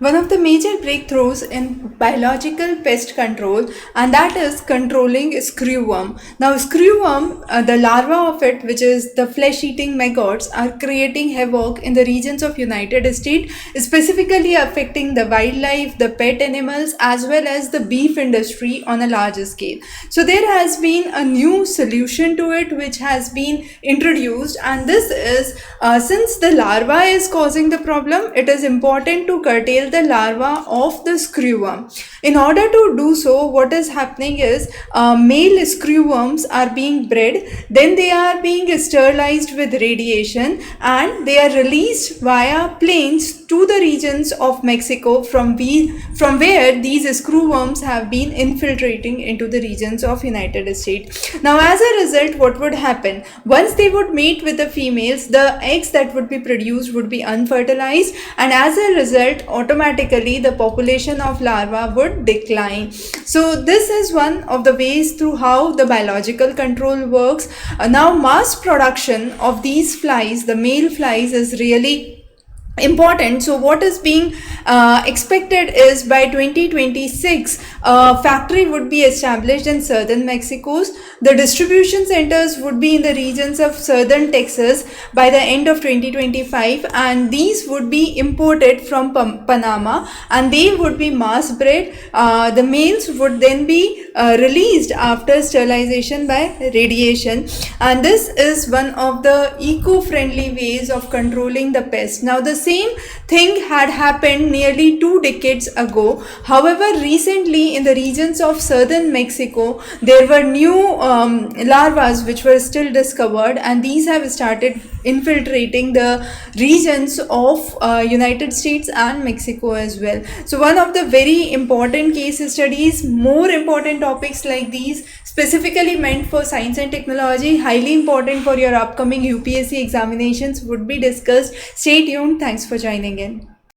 one of the major breakthroughs in biological pest control, and that is controlling screwworm. Now, screwworm, the larva of it, which is the flesh-eating maggots, are creating havoc in the regions of United States, specifically affecting the wildlife, the pet animals, as well as the beef industry on a larger scale. So, there has been a new solution to it, which has been introduced, and this is since the larva is causing the problem, it is important to curtail the larva of the screwworm. In order to do so, what is happening is male screwworms are being bred, then they are being sterilized with radiation, and they are released via planes to the regions of Mexico from where these screwworms have been infiltrating into the regions of United States. Now, as a result, what would happen? Once they would mate with the females, the eggs that would be produced would be unfertilized, and as a result, automatically the population of larvae would decline. So this is one of the ways through how the biological control works. Now, mass production of these flies, the male flies, is really important. So what is being expected is by 2026 a factory would be established in southern Mexico. The distribution centers would be in the regions of southern Texas by the end of 2025, and these would be imported from Panama, and they would be mass bred. The males would then be released after sterilization by radiation, and this is one of the eco-friendly ways of controlling the pest. Now, the same thing had happened nearly 2 decades ago. However, recently in the regions of southern Mexico, there were new larvae which were still discovered, and these have started infiltrating the regions of United States and Mexico as well. So one of the very important case studies, more important topics like these, specifically meant for science and technology, highly important for your upcoming UPSC examinations, would be discussed. Stay tuned. Thanks for joining in.